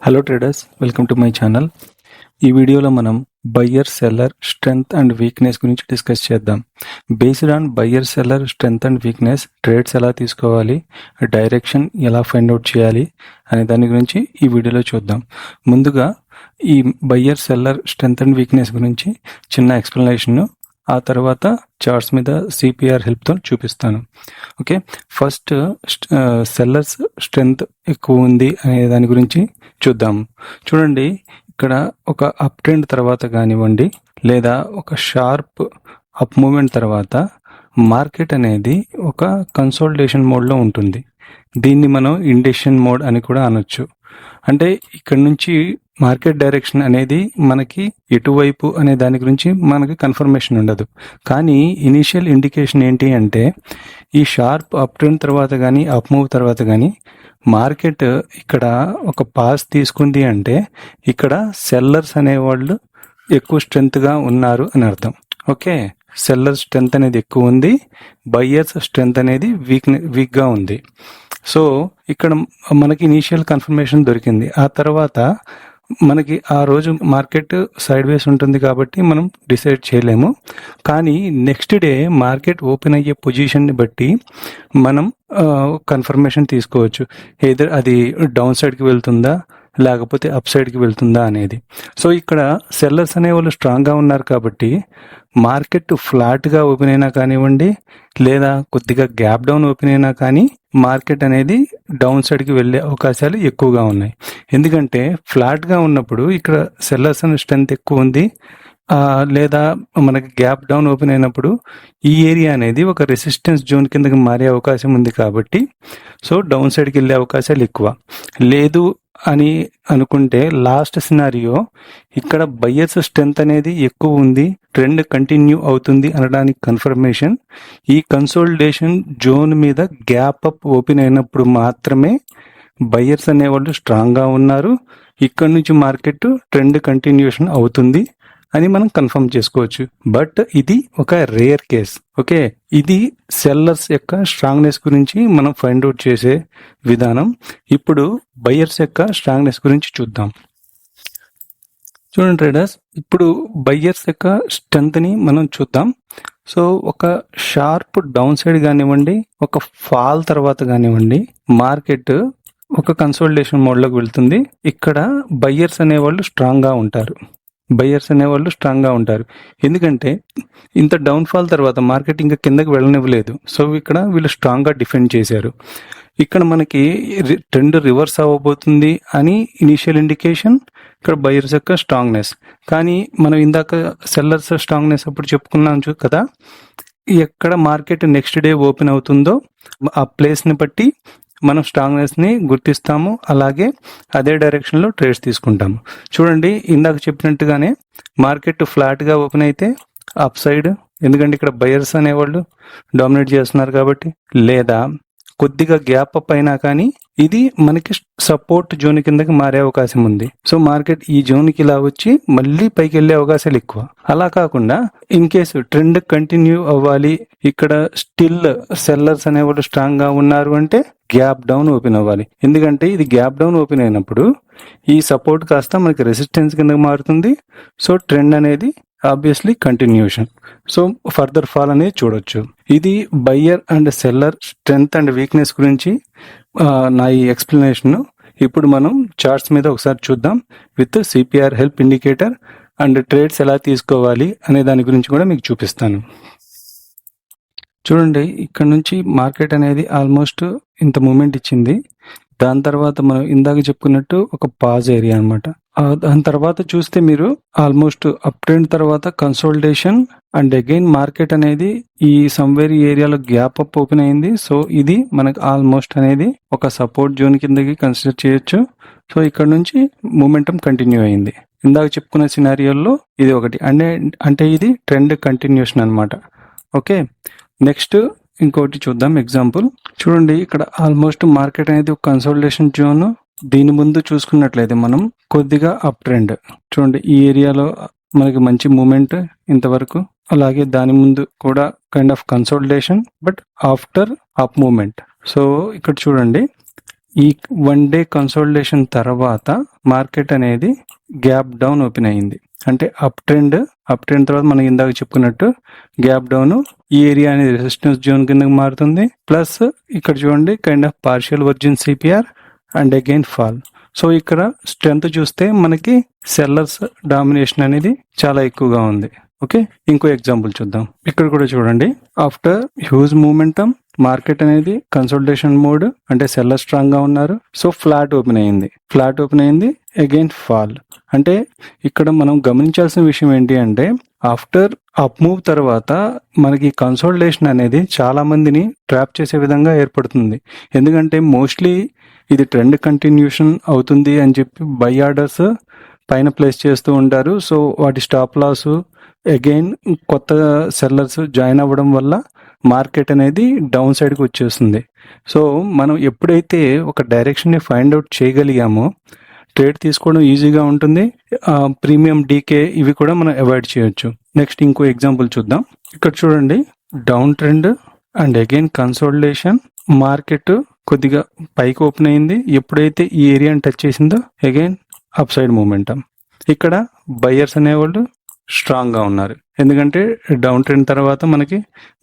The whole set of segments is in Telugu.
Hello traders, welcome to my channel. ఈ వీడియోలో మనం buyer seller strength and weakness గురించి డిస్కస్ చేద్దాం. Based on buyer seller strength and weakness trades ఎలా తీసుకోవాలి, డైరెక్షన్ ఎలా ఫైండ్ అవుట్ చేయాలి అనే దాని గురించి ఈ వీడియోలో చూద్దాం. ముందుగా ఈ buyer seller strength and weakness గురించి చిన్న ఎక్స్ప్లెనేషన్, ఆ తర్వాత చార్ట్స్ మీద సిపిఆర్ హెల్ప్తో చూపిస్తాను. ఓకే, ఫస్ట్ సెల్లర్స్ స్ట్రెంగ్త్ ఎక్కువ ఉంది అనే దాని గురించి చూద్దాం. చూడండి, ఇక్కడ ఒక అప్ ట్రెండ్ తర్వాత కానివ్వండి లేదా ఒక షార్ప్ అప్ మూమెంట్ తర్వాత మార్కెట్ అనేది ఒక కన్సాలిడేషన్ మోడ్లో ఉంటుంది. దీన్ని మనం ఇండెసిషన్ మోడ్ అని కూడా అనొచ్చు. అంటే ఇక్కడ నుంచి మార్కెట్ డైరెక్షన్ అనేది మనకి ఎటువైపు అనే దాని గురించి మనకి కన్ఫర్మేషన్ ఉండదు. కానీ ఇనీషియల్ ఇండికేషన్ ఏంటి అంటే ఈ షార్ప్ అప్ ట్రెండ్ తర్వాత కానీ అప్ మూవ్ తర్వాత కానీ మార్కెట్ ఇక్కడ ఒక పాస్ తీసుకుంది అంటే ఇక్కడ సెల్లర్స్ అనేవాళ్ళు ఎక్కువ స్ట్రెంగ్త్గా ఉన్నారు అని అర్థం. ఓకే, సెల్లర్ స్ట్రెంగ్త్ అనేది ఎక్కువ ఉంది, బయ్యర్స్ స్ట్రెంగ్త్ అనేది వీక్గా ఉంది. సో ఇక్కడ మనకి ఇనీషియల్ కన్ఫర్మేషన్ దొరికింది. ఆ తర్వాత మనకి ఆ రోజు మార్కెట్ సైడ్ వేస్ ఉంటుంది కాబట్టి మనం డిసైడ్ చేయలేము. కానీ నెక్స్ట్ డే మార్కెట్ ఓపెన్ అయ్యే పొజిషన్ని బట్టి మనం కన్ఫర్మేషన్ తీసుకోవచ్చు. ఏదో అది డౌన్ సైడ్కి వెళ్తుందా లేకపోతే అప్ సైడ్కి వెళ్తుందా అనేది. సో ఇక్కడ సెల్లర్స్ అనేవాళ్ళు స్ట్రాంగ్గా ఉన్నారు కాబట్టి మార్కెట్ ఫ్లాట్గా ఓపెన్ అయినా కానివ్వండి లేదా కొద్దిగా గ్యాప్ డౌన్ ఓపెన్ అయినా కానీ మార్కెట్ అనేది డౌన్ సైడ్కి వెళ్ళే అవకాశాలు ఎక్కువగా ఉన్నాయి. ఎందుకంటే ఫ్లాట్గా ఉన్నప్పుడు ఇక్కడ సెల్లర్స్ అనే స్ట్రెంత్ ఎక్కువ ఉంది, లేదా మనకి గ్యాప్ డౌన్ ఓపెన్ అయినప్పుడు ఈ ఏరియా అనేది ఒక రెసిస్టెన్స్ జోన్ కిందకి మారే అవకాశం ఉంది కాబట్టి సో డౌన్ సైడ్కి వెళ్ళే అవకాశాలు ఎక్కువ. లేదు అని అనుకుంటే లాస్ట్ సినారియో ఇక్కడ బయ్యర్స్ స్ట్రెంత్ అనేది ఎక్కువ ఉంది, ట్రెండ్ కంటిన్యూ అవుతుంది అనడానికి కన్ఫర్మేషన్ ఈ కన్సోలిడేషన్ జోన్ మీద గ్యాప్ అప్ ఓపెన్ అయినప్పుడు మాత్రమే బయ్యర్స్ అనేవాళ్ళు స్ట్రాంగ్గా ఉన్నారు, ఇక్కడ నుంచి మార్కెట్ ట్రెండ్ కంటిన్యూషన్ అవుతుంది అని మనం కన్ఫర్మ్ చేసుకోవచ్చు. బట్ ఇది ఒక రేర్ కేస్. ఓకే, ఇది సెల్లర్స్ యొక్క స్ట్రాంగ్నెస్ గురించి మనం ఫైండ్ అవుట్ చేసే విధానం. ఇప్పుడు బయ్యర్స్ యొక్క స్ట్రాంగ్నెస్ గురించి చూద్దాం. చూడండి ట్రేడర్స్, ఇప్పుడు బయ్యర్స్ యొక్క స్ట్రెంగ్త్ని మనం చూద్దాం. సో ఒక షార్ప్ డౌన్ సైడ్ కానివ్వండి, ఒక ఫాల్ తర్వాత కానివ్వండి మార్కెట్ ఒక కన్సాలిడేషన్ మోడ్లోకి వెళ్తుంది. ఇక్కడ బయ్యర్స్ అనేవాళ్ళు స్ట్రాంగ్గా ఉంటారు. ఎందుకంటే ఇంత డౌన్ఫాల్ తర్వాత మార్కెట్ ఇంకా కిందకి వెళ్ళనివ్వలేదు. సో ఇక్కడ వీళ్ళు స్ట్రాంగ్గా డిఫెండ్ చేశారు. ఇక్కడ మనకి ట్రెండ్ రివర్స్ అవ్వబోతుంది అని ఇనీషియల్ ఇండికేషన్, ఇక్కడ బయ్యర్స్ యొక్క స్ట్రాంగ్నెస్. కానీ మనం ఇందాక సెల్లర్స్ స్ట్రాంగ్నెస్ అప్పుడు చెప్పుకున్నాం కదా, ఎక్కడ మార్కెట్ నెక్స్ట్ డే ఓపెన్ అవుతుందో ఆ ప్లేస్ని బట్టి మనం స్ట్రాంగ్నెస్ని గుర్తిస్తాము, అలాగే అదే డైరెక్షన్లో ట్రేడ్స్ తీసుకుంటాము. చూడండి, ఇందాక చెప్పినట్టుగానే మార్కెట్ ఫ్లాట్గా ఓపెన్ అయితే అప్ సైడ్, ఎందుకంటే ఇక్కడ బయర్స్ అనేవాళ్ళు డామినేట్ చేస్తున్నారు కాబట్టి, లేదా కొద్దిగా గ్యాప్ అప్ అయినా కానీ ఇది మనకి సపోర్ట్ జోన్ కిందకి మారే అవకాశం ఉంది. సో మార్కెట్ ఈ జోన్కి ఇలా వచ్చి మళ్ళీ పైకి వెళ్ళే అవకాశాలు ఎక్కువ. అలా కాకుండా ఇన్ కేసు ట్రెండ్ కంటిన్యూ అవ్వాలి, ఇక్కడ స్టిల్ సెల్లర్స్ అనేవాళ్ళు స్ట్రాంగ్గా ఉన్నారు అంటే గ్యాప్ డౌన్ ఓపెన్ అవ్వాలి. ఎందుకంటే ఇది గ్యాప్ డౌన్ ఓపెన్ అయినప్పుడు ఈ సపోర్ట్ కాస్త మనకి రెసిస్టెన్స్ కిందకి మారుతుంది. సో ట్రెండ్ అనేది obviously continuation, so further fall అనేది చూడొచ్చు. ఇది buyer and seller strength and weakness గురించి నా ఈ ఎక్స్ప్లెనేషన్. ఇప్పుడు మనం చార్ట్స్ మీద ఒకసారి చూద్దాం with CPR help indicator and trades ఎలా తీసుకోవాలి అనే దాని గురించి కూడా మీకు చూపిస్తాను. చూడండి, ఇక్కడ నుంచి మార్కెట్ అనేది ఆల్మోస్ట్ ఇంత మూమెంట్ ఇచ్చింది. దాని తర్వాత మనం ఇందాక చెప్పుకున్నట్టు ఒక పాజ్ ఏరియా అనమాట. దాని తర్వాత చూస్తే మీరు ఆల్మోస్ట్ అప్ ట్రెండ్ తర్వాత కన్సాలిడేషన్ అండ్ అగైన్ మార్కెట్ అనేది ఈ సమ్వేర్ ఏరియాలో గ్యాప్ అప్ ఓపెన్ అయింది. సో ఇది మనకు ఆల్మోస్ట్ అనేది ఒక సపోర్ట్ జోన్ కిందకి కన్సిడర్ చేయొచ్చు. సో ఇక్కడ నుంచి మూమెంటం కంటిన్యూ అయింది. ఇందాక చెప్పుకున్న సినారియోల్లో ఇది ఒకటి, అంటే ఇది ట్రెండ్ కంటిన్యూషన్ అనమాట. ఓకే, నెక్స్ట్ ఇంకోటి చూద్దాం ఎగ్జాంపుల్. చూడండి, ఇక్కడ ఆల్మోస్ట్ మార్కెట్ అనేది ఒక కన్సాలిడేషన్ జోన్. దీని ముందు చూసుకున్నట్లయితే మనం కొద్దిగా అప్ ట్రెండ్, చూడండి ఈ ఏరియాలో మనకి మంచి మూమెంట్ ఇంతవరకు, అలాగే దాని ముందు కూడా kind of consolidation but after up moment. So ఇక్కడ చూడండి ఈ 1 డే కన్సోలిడేషన్ తర్వాత మార్కెట్ అనేది గ్యాప్ డౌన్ ఓపెన్ అయింది. అంటే అప్ ట్రెండ్ తర్వాత మనం ఇందాక చెప్పుకున్నట్టు గ్యాప్ డౌన్, ఈ ఏరియా అనేది రెసిస్టెన్స్ జోన్ కిందకి మారుతుంది. ప్లస్ ఇక్కడ చూడండి kind of partial virgin CPR and again fall. So ఇక్కడ స్ట్రెంత్ చూస్తే మనకి సెల్లర్స్ డామినేషన్ అనేది చాలా ఎక్కువగా ఉంది. ఓకే, ఇంకో ఎగ్జాంపుల్ చూద్దాం. ఇక్కడ కూడా చూడండి, ఆఫ్టర్ హ్యూజ్ మూమెంటం మార్కెట్ అనేది కన్సోలిడేషన్ మోడ్, అంటే సెల్లర్ స్ట్రాంగ్ గా ఉన్నారు. సో ఫ్లాట్ ఓపెన్ అయింది అగైన్ ఫాల్. అంటే ఇక్కడ మనం గమనించాల్సిన విషయం ఏంటి అంటే ఆఫ్టర్ అప్ మూవ్ తర్వాత మనకి కన్సోలిడేషన్ అనేది చాలా మందిని ట్రాప్ చేసే విధంగా ఏర్పడుతుంది. ఎందుకంటే మోస్ట్లీ ఇది ట్రెండ్ కంటిన్యూషన్ అవుతుంది అని చెప్పి బై ఆర్డర్స్ పైన ప్లేస్ చేస్తూ ఉంటారు. సో వాటి స్టాప్ లాస్ అగైన్ కొత్త సెల్లర్స్ జాయిన్ అవ్వడం వల్ల మార్కెట్ అనేది డౌన్ సైడ్కి వచ్చేస్తుంది. సో మనం ఎప్పుడైతే ఒక డైరెక్షన్ని ఫైండ్ అవుట్ చేయగలిగామో ట్రేడ్ తీసుకోవడం ఈజీగా ఉంటుంది. ప్రీమియం డీకే ఇవి కూడా మనం అవాయిడ్ చేయొచ్చు. నెక్స్ట్ ఇంకో ఎగ్జాంపుల్ చూద్దాం. ఇక్కడ చూడండి, down trend and again consolidation, market కొద్దిగా పైకి ఓపెన్ అయింది. ఎప్పుడైతే ఈ ఏరియాని టచ్ చేసిందో అగైన్ అప్ సైడ్ మూమెంటం. ఇక్కడ బయ్యర్స్ అనేవాళ్ళు స్ట్రాంగ్ గా ఉన్నారు, ఎందుకంటే డౌన్ ట్రెండ్ తర్వాత మనకి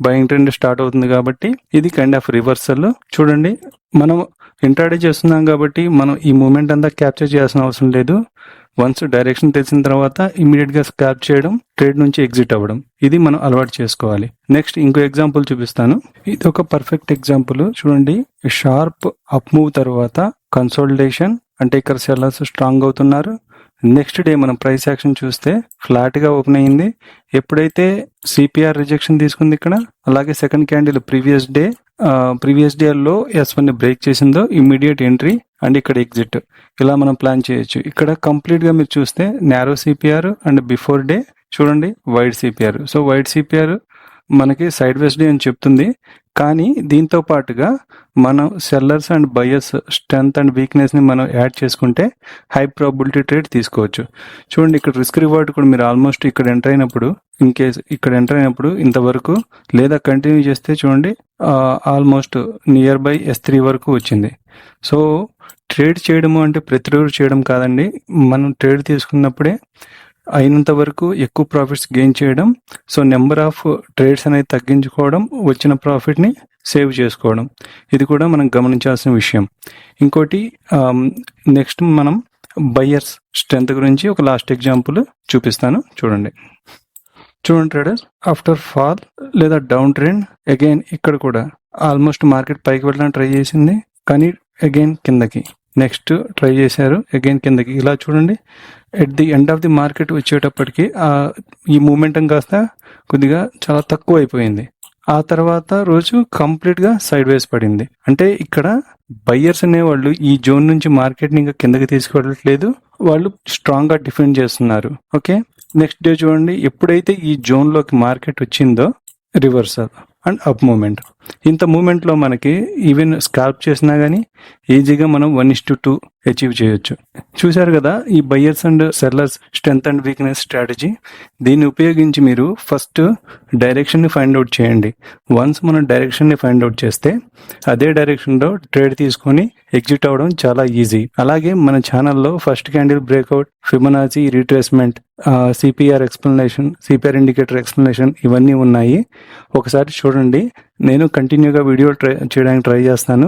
బయింగ్ ట్రెండ్ స్టార్ట్ అవుతుంది కాబట్టి ఇది కైండ్ ఆఫ్ రివర్సల్. చూడండి, మనం ఇంట్రాడే చేస్తున్నాం కాబట్టి మనం ఈ మూమెంట్ అంతా క్యాప్చర్ చేయాల్సిన అవసరం లేదు. వన్స్ డైరెక్షన్ తెలిసిన తర్వాత ఇమీడియట్ గా స్కాప్ చేయడం, ట్రేడ్ నుంచి ఎగ్జిట్ అవ్వడం, ఇది మనం అలవాటు చేసుకోవాలి. నెక్స్ట్ ఇంకో ఎగ్జాంపుల్ చూపిస్తాను. ఇది ఒక పర్ఫెక్ట్ ఎగ్జాంపుల్. చూడండి, షార్ప్ అప్ మూవ్ తర్వాత కన్సోలిడేషన్, అంటే ఇక్కడ సెల్లర్స్ స్ట్రాంగ్ అవుతున్నారు. నెక్స్ట్ డే మనం ప్రైస్ యాక్షన్ చూస్తే ఫ్లాట్ గా ఓపెన్ అయింది. ఎప్పుడైతే సిపిఆర్ రిజెక్షన్ తీసుకుంది ఇక్కడ, అలాగే సెకండ్ క్యాండిల్ ప్రీవియస్ డే లో S1 బ్రేక్ చేసిందో ఇమ్మీడియట్ ఎంట్రీ అండ్ ఇక్కడ ఎగ్జిట్, ఇలా మనం ప్లాన్ చేయొచ్చు. ఇక్కడ కంప్లీట్ గా మీరు చూస్తే narrow CPR and before day చూడండి wide CPR. So wide CPR మనకి సైడ్ వేస్ డే అని చెప్తుంది. కానీ దీంతో పాటుగా మనం sellers and buyers strength and weakness ని మనం యాడ్ చేసుకుంటే హై ప్రాబిలిటీ ట్రేడ్ తీసుకోవచ్చు. చూడండి, ఇక్కడ రిస్క్ రివార్డ్ కూడా మీరు ఆల్మోస్ట్ ఇక్కడ ఎంటర్ అయినప్పుడు, ఇన్ కేస్ ఇక్కడ ఎంటర్ అయినప్పుడు ఇంతవరకు, లేదా కంటిన్యూ చేస్తే చూడండి ఆల్మోస్ట్ నియర్ బై S3 వరకు వచ్చింది. సో ట్రేడ్ చేయడము అంటే ప్రతిరోజు చేయడం కాదండి, మనం ట్రేడ్ తీసుకున్నప్పుడే అయినంత వరకు ఎక్కువ ప్రాఫిట్స్ గెయిన్ చేయడం. సో నెంబర్ ఆఫ్ ట్రేడ్స్ అనేది తగ్గించుకోవడం, వచ్చిన ప్రాఫిట్ ని సేవ్ చేసుకోవడం, ఇది కూడా మనం గమనించాల్సిన విషయం. ఇంకోటి నెక్స్ట్ మనం బయ్యర్స్ స్ట్రెంత్ గురించి ఒక లాస్ట్ ఎగ్జాంపుల్ చూపిస్తాను. చూడండి ట్రేడర్స్, ఆఫ్టర్ ఫాల్ లేదా డౌన్ ట్రెండ్ అగైన్ ఇక్కడ కూడా ఆల్మోస్ట్ మార్కెట్ పైకి వెళ్ళడానికి ట్రై చేసింది, కానీ అగైన్ కిందకి, నెక్స్ట్ ట్రై చేశారు అగైన్ కిందకి. ఇలా చూడండి, at the end of the market వచ్చేటప్పటికి ఈ మూమెంటం కాస్త కొద్దిగా చాలా తక్కువ అయిపోయింది. ఆ తర్వాత రోజు కంప్లీట్ గా సైడ్ వేస్ పడింది. అంటే ఇక్కడ బయ్యర్స్ అనేవాళ్ళు ఈ జోన్ నుంచి మార్కెట్ ని ఇంకా కిందకి తీసుకెళ్ళట్లేదు, వాళ్ళు స్ట్రాంగ్ గా డిఫెండ్ చేస్తున్నారు. ఓకే, నెక్స్ట్ డే చూడండి, ఎప్పుడైతే ఈ జోన్ లోకి మార్కెట్ వచ్చిందో రివర్సల్ అండ్ అప్ మూమెంట్. ఇంత మూమెంట్ లో మనకి ఈవెన్ స్కాల్ప్ చేసినా గానీ ఈజీగా మనం 1:2 అచీవ్ చేయొచ్చు. చూశారు కదా ఈ buyers and sellers strength and weakness strategy. దీన్ని ఉపయోగించి మీరు ఫస్ట్ డైరెక్షన్ ని ఫైండ్ అవుట్ చేయండి. వన్స్ మనం డైరెక్షన్ ని ఫైండ్ అవుట్ చేస్తే అదే డైరెక్షన్ లో ట్రేడ్ తీసుకొని ఎగ్జిట్ అవడం చాలా ఈజీ. అలాగే మన ఛానల్లో first candle breakout, Fibonacci retracement, CPR explanation, CPR indicator explanation ఇవన్నీ ఉన్నాయి. ఒకసారి చూడండి. నేను కంటిన్యూగా వీడియో చేయడానికి ట్రై చేస్తాను.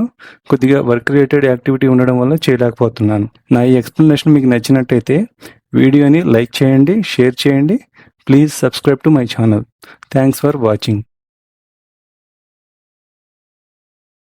కొద్దిగా వర్క్ రిలేటెడ్ యాక్టివిటీ ఉండడం వల్ల చేయలేకపోతున్నాను. నా ఈ ఎక్స్ప్లెనేషన్ మీకు నచ్చినట్టయితే వీడియోని లైక్ చేయండి, షేర్ చేయండి. Please subscribe to my channel. Thanks for watching.